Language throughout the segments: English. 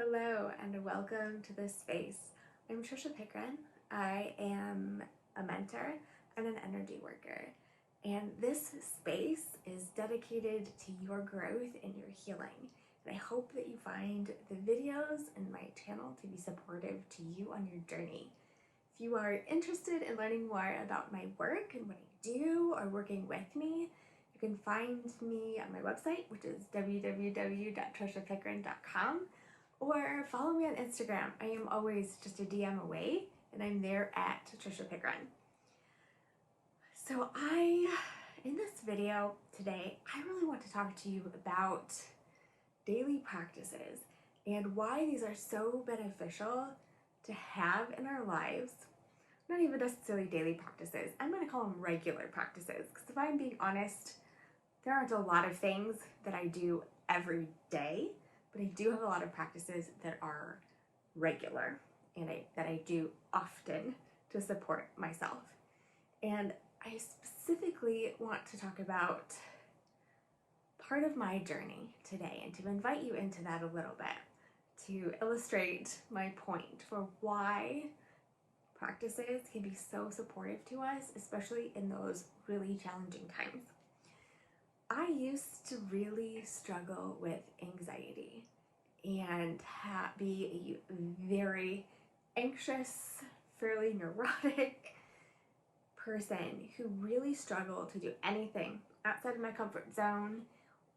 Hello and welcome to this space. I'm Tricia Pickren. I am a mentor and an energy worker. And this space is dedicated to your growth and your healing. And I hope that you find the videos in my channel to be supportive to you on your journey. If you are interested in learning more about my work and what I do or working with me, you can find me on my website, which is www.triciapickren.com. Or follow me on Instagram. I am always just a DM away, and I'm there at Tricia Pickren. So in this video today, I really want to talk to you about daily practices and why these are so beneficial to have in our lives. Not even necessarily daily practices. I'm going to call them regular practices, because if I'm being honest, there aren't a lot of things that I do every day. But I do have a lot of practices that are regular and that I do often to support myself. And I specifically want to talk about part of my journey today and to invite you into that a little bit to illustrate my point for why practices can be so supportive to us, especially in those really challenging times. I used to really struggle with anxiety and be a very anxious, fairly neurotic person who really struggled to do anything outside of my comfort zone,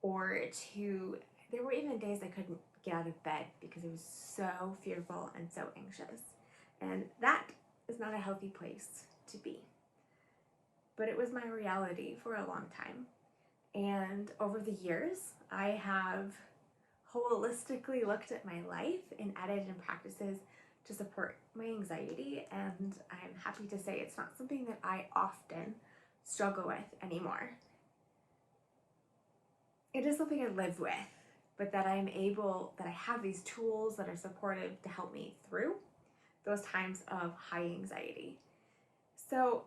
there were even days I couldn't get out of bed because I was so fearful and so anxious. And that is not a healthy place to be. But it was my reality for a long time. And over the years, I have holistically looked at my life and added in practices to support my anxiety. And I'm happy to say it's not something that I often struggle with anymore. It is something I live with, but that I have these tools that are supportive to help me through those times of high anxiety. So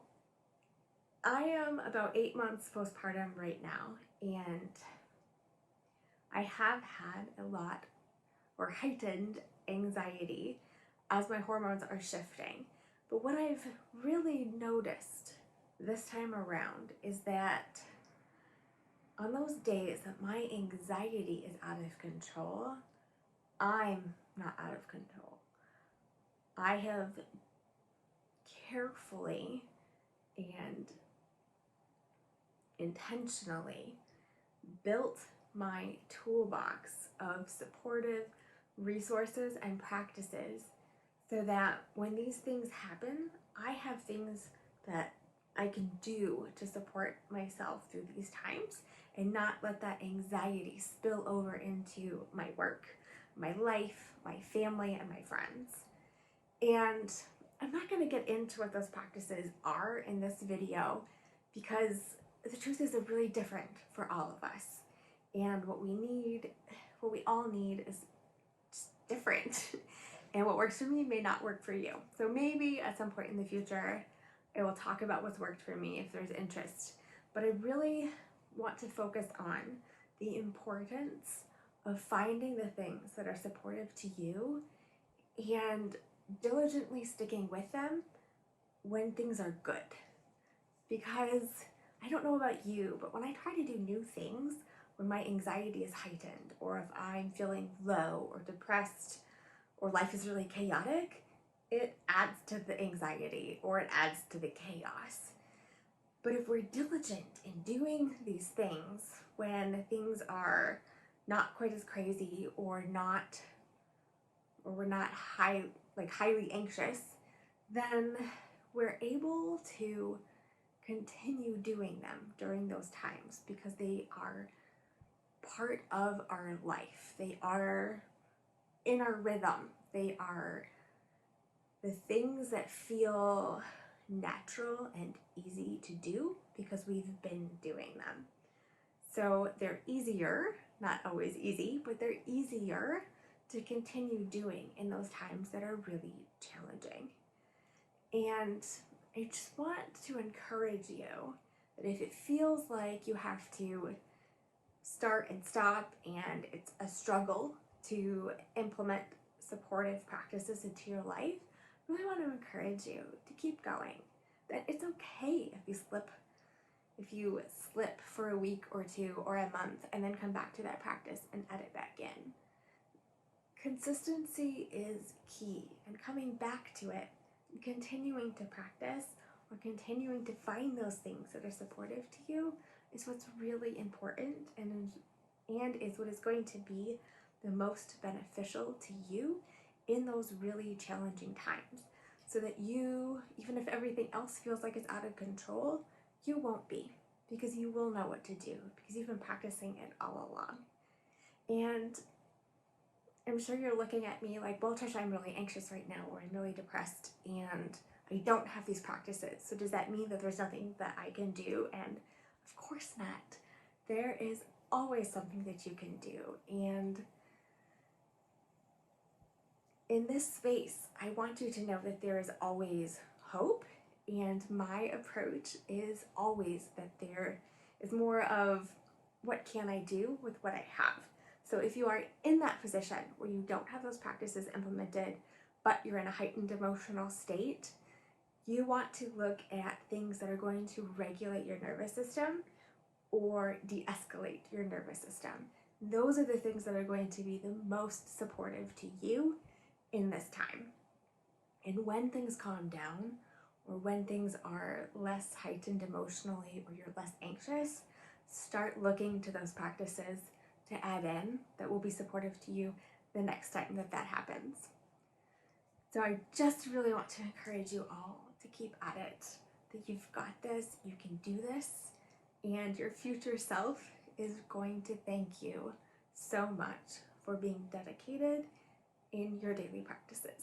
I am about 8 months postpartum right now, and I have had a lot or heightened anxiety as my hormones are shifting. But what I've really noticed this time around is that on those days that my anxiety is out of control, I'm not out of control. I have carefully and intentionally built my toolbox of supportive resources and practices so that when these things happen, I have things that I can do to support myself through these times and not let that anxiety spill over into my work, my life, my family, and my friends. And I'm not going to get into what those practices are in this video because the truth is they're really different for all of us. And what we all need is just different. And what works for me may not work for you. So maybe at some point in the future, I will talk about what's worked for me if there's interest. But I really want to focus on the importance of finding the things that are supportive to you and diligently sticking with them when things are good. Because I don't know about you, but when I try to do new things, when my anxiety is heightened, or if I'm feeling low or depressed, or life is really chaotic, it adds to the anxiety or it adds to the chaos. But if we're diligent in doing these things when things are not quite as crazy or we're not highly anxious, then we're able to continue doing them during those times because they are part of our life. They are in our rhythm. They are the things that feel natural and easy to do because we've been doing them. So they're easier, not always easy, but they're easier to continue doing in those times that are really challenging. And I just want to encourage you that if it feels like you have to start and stop and it's a struggle to implement supportive practices into your life, I really want to encourage you to keep going. That it's okay if you slip for a week or two or a month and then come back to that practice and edit back in. Consistency is key, and coming back to it, continuing to practice or continuing to find those things that are supportive to you is what's really important and is what is going to be the most beneficial to you in those really challenging times, so that you, even if everything else feels like it's out of control, you won't be, because you will know what to do, because you've been practicing it all along. And I'm sure you're looking at me like, well, Tricia, I'm really anxious right now, or I'm really depressed, and I don't have these practices. So does that mean that there's nothing that I can do? And of course not. There is always something that you can do. And in this space, I want you to know that there is always hope. And my approach is always that there is more of what can I do with what I have. So if you are in that position where you don't have those practices implemented, but you're in a heightened emotional state, you want to look at things that are going to regulate your nervous system or de-escalate your nervous system. Those are the things that are going to be the most supportive to you in this time. And when things calm down, or when things are less heightened emotionally, or you're less anxious, start looking to those practices to add in that will be supportive to you the next time that happens. So I just really want to encourage you all to keep at it, that you've got this, you can do this, and your future self is going to thank you so much for being dedicated in your daily practices.